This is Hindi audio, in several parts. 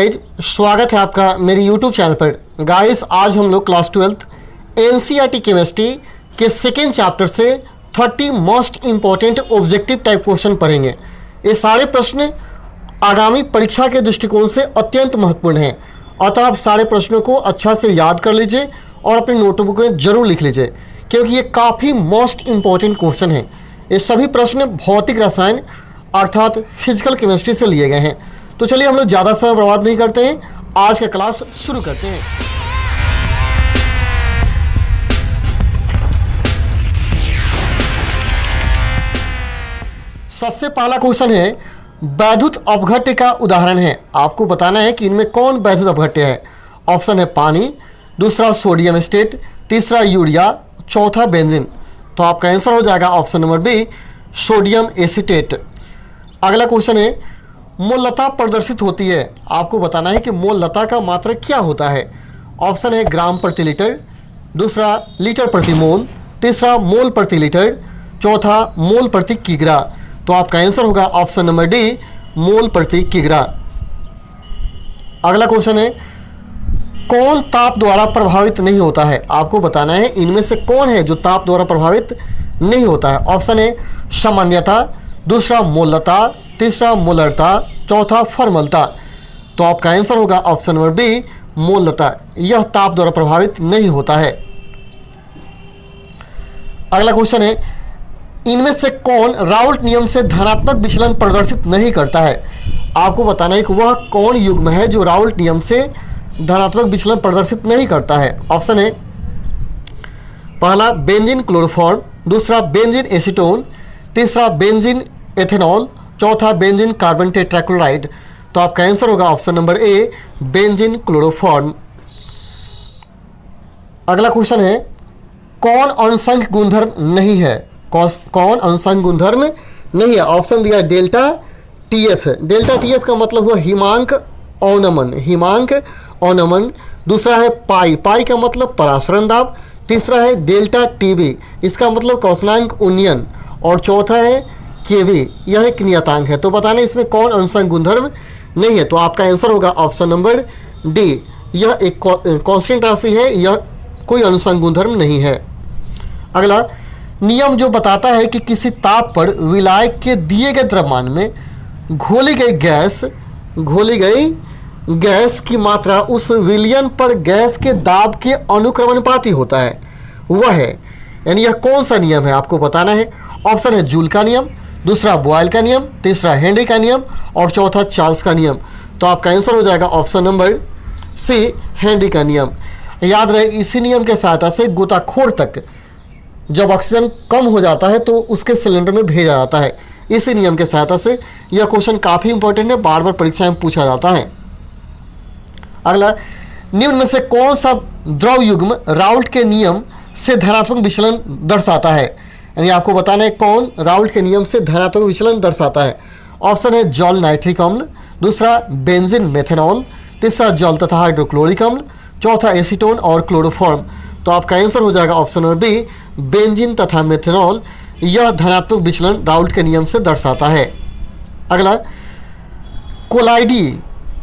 गाइस, स्वागत है आपका मेरे YouTube चैनल पर। गाइस, आज हम लोग क्लास 12th NCERT केमिस्ट्री के सेकेंड चैप्टर से 30 most important objective type question पढ़ेंगे। ये सारे प्रश्न आगामी परीक्षा के दृष्टिकोण से अत्यंत महत्वपूर्ण हैं, अतः आप सारे प्रश्नों को अच्छा से याद कर लीजिए और अपनी नोटबुक में जरूर लिख लीजिए, क्योंकि ये काफ़ी मोस्ट इम्पॉर्टेंट क्वेश्चन हैं। ये सभी प्रश्न भौतिक रसायन अर्थात फिजिकल केमिस्ट्री से लिए गए हैं। तो चलिए हम लोग ज़्यादा समय बर्बाद नहीं करते हैं, आज का क्लास शुरू करते हैं। सबसे पहला क्वेश्चन है, वैद्युत अपघट्य का उदाहरण है। आपको बताना है कि इनमें कौन वैद्युत अपघट्य है। ऑप्शन है पानी, दूसरा सोडियम एस्टेट, तीसरा यूरिया, चौथा बेंजीन। तो आपका आंसर हो जाएगा option number B, sodium acetate. अगला क्वेश्चन है, मोललता प्रदर्शित होती है। आपको बताना है कि मोललता का मात्रक क्या होता है। ऑप्शन है ग्राम प्रति लीटर, दूसरा लीटर प्रति मोल, तीसरा मोल प्रति लीटर, चौथा मोल प्रति किग्रा। तो आपका आंसर होगा ऑप्शन नंबर डी, मोल प्रति किग्रा। अगला क्वेश्चन है, कौन ताप द्वारा प्रभावित नहीं होता है। आपको बताना है इनमें से कौन है जो ताप द्वारा प्रभावित नहीं होता है। ऑप्शन है सामान्यता, दूसरा मोललता, तीसरा मोलरता, चौथा फॉर्मलता। तो आपका आंसर होगा ऑप्शन नंबर बी, मोललता। यह ताप द्वारा प्रभावित नहीं होता है। अगला क्वेश्चन है, इनमें से कौन राउल्ट नियम से धनात्मक विचलन प्रदर्शित नहीं करता है। आपको बताना है कि वह कौन युग्म है जो राउल्ट नियम से धनात्मक विचलन प्रदर्शित नहीं करता है। ऑप्शन है पहला बेंजीन क्लोरोफॉर्म, दूसरा बेंजीन एसीटोन, तीसरा बेंजीन एथेनॉल, चौथा बेंजीन कार्बन टेट्राक्लोराइड। तो आपका आंसर होगा option number A, benzene chloroform. अगला क्वेश्चन है, कौन अनुसंघ गुणधर्म नहीं है। कौन अनुसंघ गुणधर्म नहीं है। ऑप्शन दिया डेल्टा टीएफ। डेल्टा टीएफ का मतलब हुआ हिमांक अवनमन, हिमांक अवनमन। दूसरा है पाई, पाई का मतलब परासरण दाब। तीसरा है डेल्टा टीवी, इसका मतलब क्वथनांक उन्नयन। और चौथा है केवी, यह एक नियतांक है। तो बताना इसमें कौन अनुसंघ गुणधर्म नहीं है। तो आपका आंसर होगा ऑप्शन नंबर डी, यह एक कांस्टेंट राशि है, यह कोई अनुसंघ गुणधर्म नहीं है। अगला नियम जो बताता है कि किसी ताप पर विलायक के दिए गए द्रव्यमान में घोली गई गैस की मात्रा उस विलयन पर गैस के दाब के अनुक्रमणपाती होता है, वह है, यानी यह कौन सा नियम है आपको बताना है। ऑप्शन है जूल का नियम, दूसरा बॉयल का नियम, तीसरा हेनरी का नियम और चौथा चार्ल्स का नियम। तो आपका आंसर हो जाएगा ऑप्शन नंबर सी, हेनरी का नियम। याद रहे, इसी नियम के सहायता से गोताखोर तक जब ऑक्सीजन कम हो जाता है तो उसके सिलेंडर में भेजा जाता है, इसी नियम के सहायता से। यह क्वेश्चन काफ़ी इंपॉर्टेंट है, बार बार परीक्षा में पूछा जाता है। अगला, निम्न में से कौन सा द्रव युग्म राउल्ट के नियम से धनात्मक विचलन दर्शाता है। यानी आपको बताना है कौन राउल्ट के नियम से धनात्मक विचलन दर्शाता है। ऑप्शन है जल नाइट्रिक अम्ल, दूसरा बेंजीन मेथेनॉल, तीसरा जल तथा हाइड्रोक्लोरिक अम्ल, चौथा एसीटोन और क्लोरोफॉर्म। तो आपका आंसर हो जाएगा ऑप्शन नंबर बी, बेंजीन तथा मेथेनॉल। यह धनात्मक विचलन राउल्ट के नियम से दर्शाता है। अगला, कोलाइडी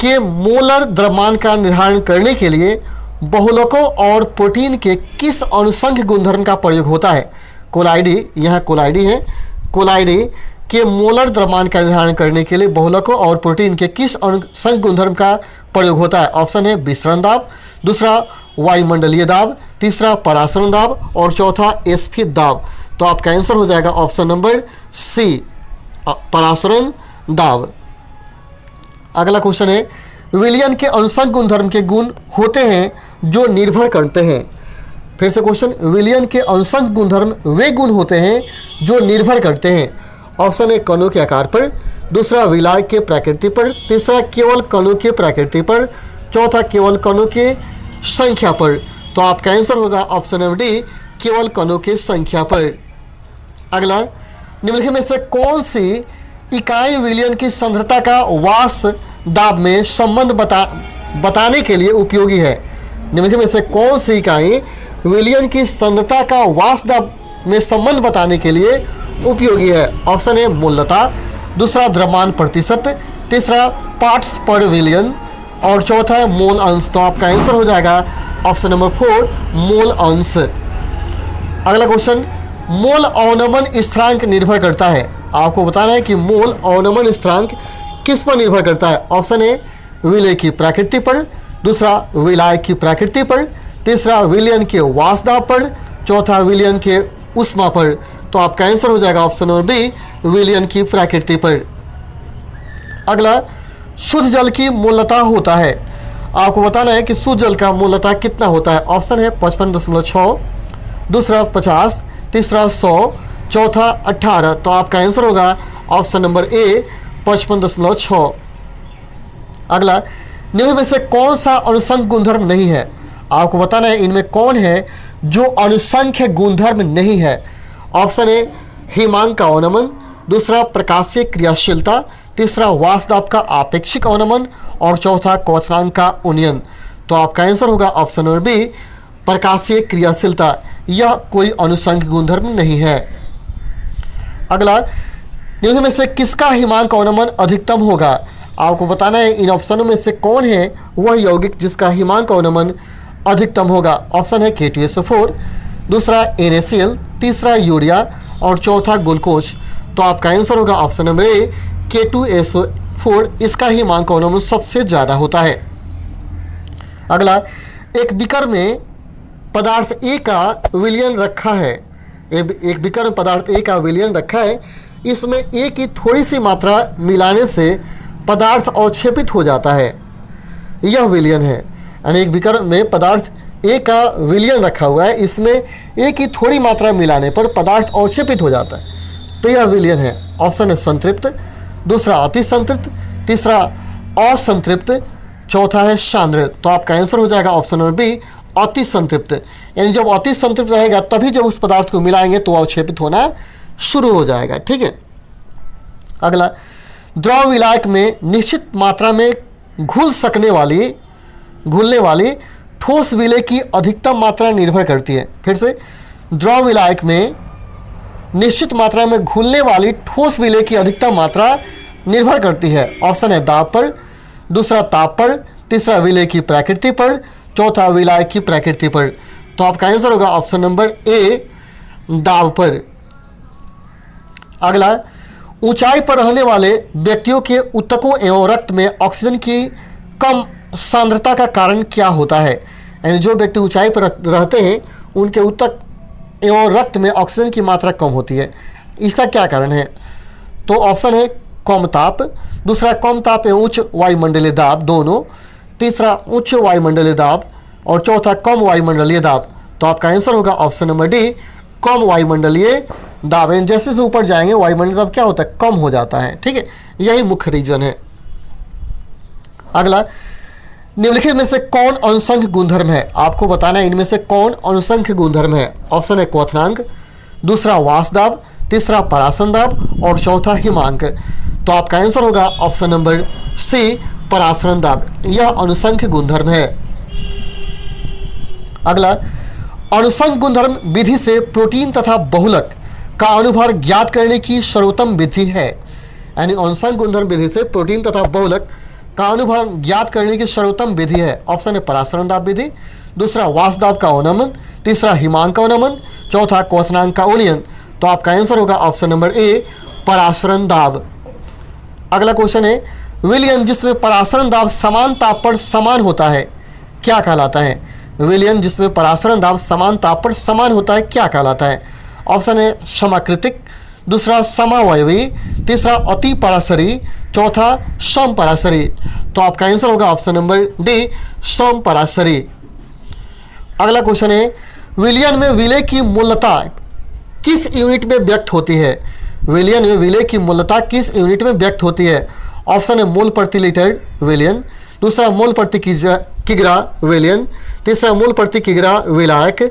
के मोलर द्रव्यमान का निर्धारण करने के लिए बहुलकों और प्रोटीन के किस अनुसंघ गुणधर्म का प्रयोग होता है। कोलाइडी, यहाँ कोलाइडी है, कोलाइडी के मोलर द्रव्यमान का निर्धारण करने के लिए बहुलकों और प्रोटीन के किस अनुसंघ गुणधर्म का प्रयोग होता है। ऑप्शन है विसरण दाब, दूसरा वायुमंडलीय दाब, तीसरा परासरण दाब और चौथा स्फीत दाब। तो आपका आंसर हो जाएगा ऑप्शन नंबर सी, परासरण दाब। अगला क्वेश्चन है, विलयन के अनुसंघ गुणधर्म के गुण होते हैं जो निर्भर करते हैं। फिर से क्वेश्चन, विलयन के अनुसंघ गुणधर्म वे गुण होते हैं जो निर्भर करते हैं। ऑप्शन है कणों के आकार पर, दूसरा विलायक के प्रकृति पर, तीसरा केवल कणों के प्रकृति पर, चौथा केवल कणों के संख्या पर। तो आपका आंसर होगा ऑप्शन नंबर डी, केवल कणों के संख्या पर। अगला, निम्नलिखित में से कौन सी इकाई विलयन की सांद्रता का वाष्प दाब में संबंध बताने के लिए उपयोगी है। निम्नलिखित में से कौन सी इकाई विलयन की सांद्रता का वाष्प दाब में संबंध बताने के लिए उपयोगी है। ऑप्शन है मोललता, दूसरा द्रव्यमान प्रतिशत, तीसरा पार्ट्स पर विलियन, और चौथा है मोल अंश। तो आपका आंसर हो जाएगा ऑप्शन नंबर 4 मोल अंश। अगला क्वेश्चन, मोल अवनमन स्थिरांक निर्भर करता है। आपको बताना है कि मोल अवनमन स्थिरांक किस पर निर्भर करता है। ऑप्शन ए विलय की प्रकृति पर, दूसरा विलाय की प्रकृति पर, तीसरा विलयन के वाष्प दाब पर, चौथा विलयन के ऊष्मा पर। तो आपका आंसर हो जाएगा ऑप्शन नंबर बी विलयन की प्रकृति पर। अगला, शुद्ध जल की मूलता होता है। आपको बताना है कि शुद्ध जल का मूलता कितना होता है। ऑप्शन है 55.6, दूसरा 50, तीसरा 100, चौथा 18। तो आपका आंसर होगा ऑप्शन नंबर ए 55.6। अगला, निम्न में से कौन सा अनुसंख्य गुणधर्म नहीं है। आपको बताना है इनमें कौन है जो अनुसंख्य गुणधर्म नहीं है। ऑप्शन ए हिमांक का अवनमन, दूसरा प्रकाशीय क्रियाशीलता, तीसरा वाष्प दाब का आपेक्षिक अवनमन और चौथा क्वथनांक का उन्नयन। तो आपका आंसर होगा ऑप्शन नंबर बी प्रकाशीय क्रियाशीलता। यह कोई अनुसंख्य गुणधर्म नहीं है। अगला, निम्न में से किसका हिमांक अवनमन अधिकतम होगा। आपको बताना है इन ऑप्शनों में से कौन है वह यौगिक जिसका हिमांक अवनमन अधिकतम होगा। ऑप्शन है K2SO4, दूसरा NaCl, तीसरा यूरिया और चौथा ग्लूकोज। तो आपका आंसर होगा ऑप्शन नंबर ए K2SO4। इसका हिमांक अवनमन सबसे ज़्यादा होता है। अगला, एक बीकर में पदार्थ A का विलयन रखा है। एक बीकर में पदार्थ A का विलयन रखा है। इसमें A की थोड़ी सी मात्रा मिलाने से पदार्थ अवक्षेपित हो जाता है। यह विलयन है। यानी एक बीकर में पदार्थ A का विलयन रखा हुआ है, इसमें A की थोड़ी मात्रा मिलाने पर पदार्थ अवक्षेपित हो जाता है। तो यह विलयन है। ऑप्शन है संतृप्त, दूसरा अति संतृप्त, तीसरा असंतृप्त, चौथा है सांद्र। तो आपका आंसर हो जाएगा ऑप्शन नंबर बी अति संतृप्त। यानी जब अति संतृप्त रहेगा तभी जब उस पदार्थ को मिलाएंगे तो अवक्षेपित होना शुरू हो जाएगा। ठीक है। अगला, द्रव विलायक में निश्चित मात्रा में घुलने वाली ठोस विलय की अधिकतम मात्रा निर्भर करती है। फिर से, द्रव विलायक में निश्चित मात्रा में घुलने वाली ठोस विलय की अधिकतम मात्रा निर्भर करती है। ऑप्शन है दाब पर, दूसरा ताप पर, तीसरा विलय की प्रकृति पर, चौथा विलाय की प्रकृति पर। तो आपका आंसर होगा ऑप्शन नंबर ए दाब पर। अगला, ऊंचाई पर रहने वाले व्यक्तियों के ऊतकों एवं रक्त में ऑक्सीजन की कम सांद्रता का कारण क्या होता है। यानी जो व्यक्ति ऊंचाई पर रहते हैं उनके ऊतक एवं रक्त में ऑक्सीजन की मात्रा कम होती है। इसका क्या कारण है। तो ऑप्शन है कम ताप, दूसरा कम ताप एवं उच्च वायुमंडलीय दाब दोनों, तीसरा उच्च वायुमंडलीय दाब और चौथा कम वायुमंडलीय दाब। तो आपका आंसर होगा ऑप्शन नंबर डी कम वायुमंडलीय दाब। जैसे से ऊपर जाएंगे वायुमंडलीय दाब क्या होता है, कम हो जाता है। ठीक है, यही मुख्य रीजन है। अगला, निम्नलिखित में से कौन अनुसंख्य गुणधर्म है। आपको बताना है इनमें से कौन अनुसंख्य गुणधर्म है। ऑप्शन है क्वथनांक, दूसरा वाष्प दाब, तीसरा परासरण दाब और चौथा हिमांक। तो आपका आंसर होगा ऑप्शन नंबर सी परासरण दाब। यह अनुसंख्य गुणधर्म है। अगला, अनुसंख्य गुणधर्म विधि से प्रोटीन तथा बहुलक का अनुभार ज्ञात करने की सर्वोत्तम विधि है। यानी अनुसंख्य गुणधर्म विधि से प्रोटीन तथा बहुलक का अनुभार ज्ञात करने की सर्वोत्तम विधि है। ऑप्शन है परासरण दाब विधि, दूसरा वाष्प दाब का अवनमन, तीसरा हिमांक का अवनमन, चौथा क्वथनांक का उन्नयन। तो आपका आंसर होगा ऑप्शन नंबर ए परासरण दाब। अगला क्वेश्चन है, विलयन जिसमें परासरण दाब समान ताप पर समान होता है क्या कहलाता है। विलयन जिसमें परासरण दाब समान ताप पर समान होता है क्या कहलाता है। ऑप्शन है समाकृतिक, दूसरा समावयवी, तीसरा अति परासरी, चौथा समपरासरी। तो आपका आंसर होगा ऑप्शन नंबर डी समपरासरी। अगला क्वेश्चन है, विलयन में विलय की मूलता किस यूनिट में व्यक्त होती है। विलयन में विलय की मूलता किस यूनिट में व्यक्त होती है। ऑप्शन है मोल प्रति लीटर विलयन, दूसरा मोल प्रति किग्रा विलयन, तीसरा मोल प्रति किग्रा विलायक,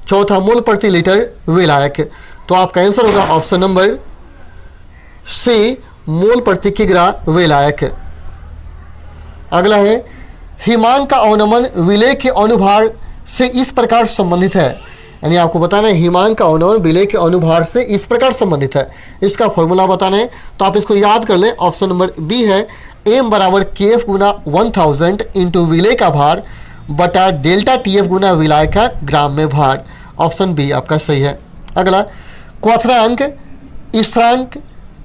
चौथा मोल प्रति लीटर विलायक। तो आपका आंसर होगा ऑप्शन नंबर सी मोल प्रति किग्रा विलायक। अगला है, हिमांक का अवनमन विलय के अनुभार से इस प्रकार संबंधित है। यानी आपको बताना है हिमांक का अवनमन विलय के अनुभार से इस प्रकार संबंधित है। इसका फॉर्मूला बताना है तो आप इसको याद कर लें। ऑप्शन नंबर बी है m बराबर kf गुना 1000 इंटू विलेय का भार बटा डेल्टा TF गुना विलाय का ग्राम में भार। ऑप्शन बी आपका सही है। अगला, क्वथनांक स्थिरांक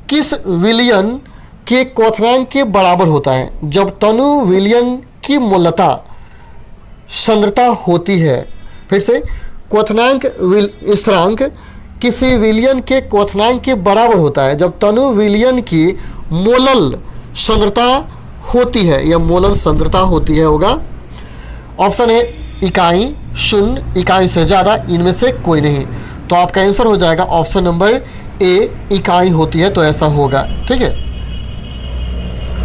किस विलयन के क्वथनांक के बराबर होता है जब तनु विलयन की मूलता सांद्रता होती है। फिर से, क्वथनांक स्थिरांक किसी विलयन के क्वथनांक के बराबर होता है जब तनु विलयन की मोलल सांद्रता होती है या मोलल सांद्रता होती है होगा। ऑप्शन ए इकाई, शून्य, इकाई से ज़्यादा, इनमें से कोई नहीं। तो आपका आंसर हो जाएगा ऑप्शन नंबर ए, इकाई होती है तो ऐसा होगा। ठीक है।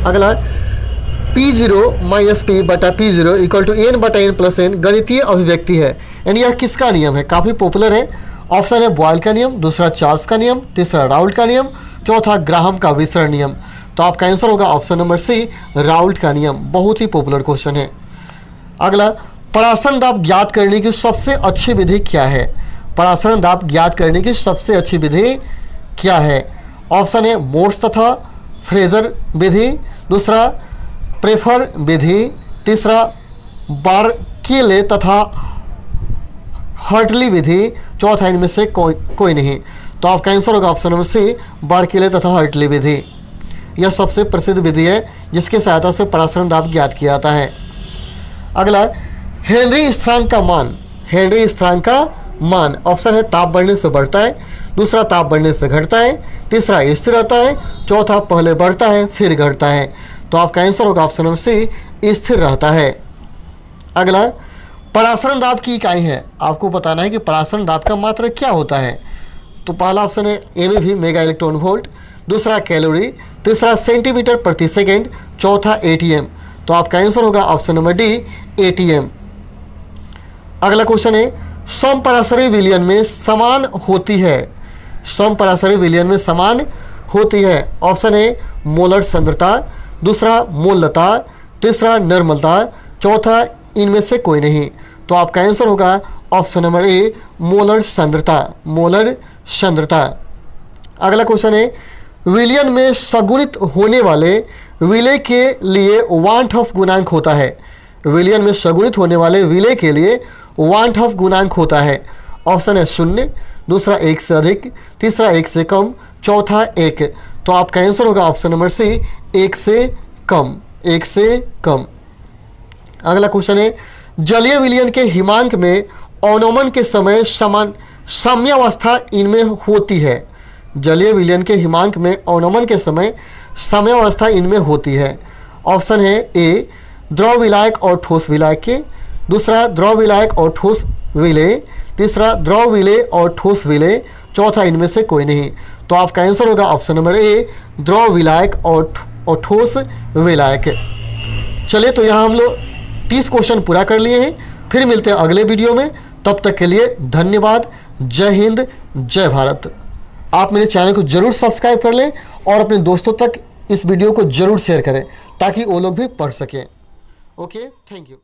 अगला, P0 माइनस पी बटा P0 इक्वल टू एन बटा एन प्लस एन गणितीय अभिव्यक्ति है, यानी यह किसका नियम है? काफ़ी पॉपुलर है। ऑप्शन है बॉयल का नियम, दूसरा चार्ल्स का नियम, तीसरा राउल्ट का नियम, चौथा ग्राहम का विसरण नियम। तो आपका आंसर होगा ऑप्शन नंबर सी, राउल्ट का नियम। बहुत ही पॉपुलर क्वेश्चन है। अगला, परासरण दाब ज्ञात करने की सबसे अच्छी विधि क्या है? परासरण दाब ज्ञात करने की सबसे अच्छी विधि क्या है? ऑप्शन है मोर्स तथा फ्रेजर विधि, दूसरा प्रेफर विधि, तीसरा बार्केले तथा हर्टली विधि, चौथा इनमें से कोई नहीं। तो आपका आंसर होगा ऑप्शन नंबर सी, बार्केले तथा हर्टली विधि। यह सबसे प्रसिद्ध विधि है जिसकी सहायता से परासरण दाब ज्ञात किया जाता है। अगला, हेनरी स्थिरांक का मान। हेनरी स्थिरांक का मान, ऑप्शन है ताप बढ़ने से बढ़ता है, दूसरा ताप बढ़ने से घटता है, तीसरा स्थिर रहता है, चौथा पहले बढ़ता है फिर घटता है। तो आपका आंसर होगा ऑप्शन नंबर सी, स्थिर रहता है। अगला, परासरण दाब की इकाई है। आपको बताना है कि परासरण दाब का मात्रक क्या होता है। तो पहला ऑप्शन है MeV, मेगा इलेक्ट्रॉन वोल्ट, दूसरा कैलोरी, तीसरा सेंटीमीटर प्रति सेकेंड, चौथा ATM। तो आपका आंसर होगा ऑप्शन नंबर डी, ATM। अगला क्वेश्चन है, समपरासरी विलयन में समान होती है। समपरासरी विलयन में समान होती है। ऑप्शन ए मोलर सांद्रता, दूसरा मोलता, तीसरा निर्मलता, चौथा इनमें से कोई नहीं। तो आपका आंसर होगा ऑप्शन नंबर ए, मोलर सांद्रता। मोलर सांद्रता। अगला क्वेश्चन है, विलयन में सगुणित होने वाले विलेय के लिए वांट ऑफ गुणांक होता है। विलयन में सगुणित होने वाले विलेय के लिए वांट ऑफ गुणांक होता है। ऑप्शन है 0, दूसरा 1 से अधिक, तीसरा 1 से कम, चौथा 1। तो आपका आंसर होगा ऑप्शन नंबर सी, 1 से कम। 1 से कम। अगला क्वेश्चन है, जलीय विलयन के हिमांक में अवनमन के समय साम्यावस्था इनमें होती है। जलीय विलयन के हिमांक में अवनमन के समय साम्यावस्था इनमें होती है। ऑप्शन है ए द्रव विलायक और ठोस विलायक के, दूसरा द्रव विलायक और ठोस विलेय, तीसरा द्रव विलेय और ठोस विलेय, चौथा इनमें से कोई नहीं। तो आपका आंसर होगा ऑप्शन नंबर ए, द्रव विलायक और ठोस विलायक। चलिए, तो यहाँ हम लोग 30 क्वेश्चन पूरा कर लिए हैं। फिर मिलते हैं अगले वीडियो में। तब तक के लिए धन्यवाद। जय हिंद, जय भारत। आप मेरे चैनल को जरूर सब्सक्राइब कर लें और अपने दोस्तों तक इस वीडियो को जरूर शेयर करें ताकि वो लोग भी पढ़ सकें। Okay, thank you.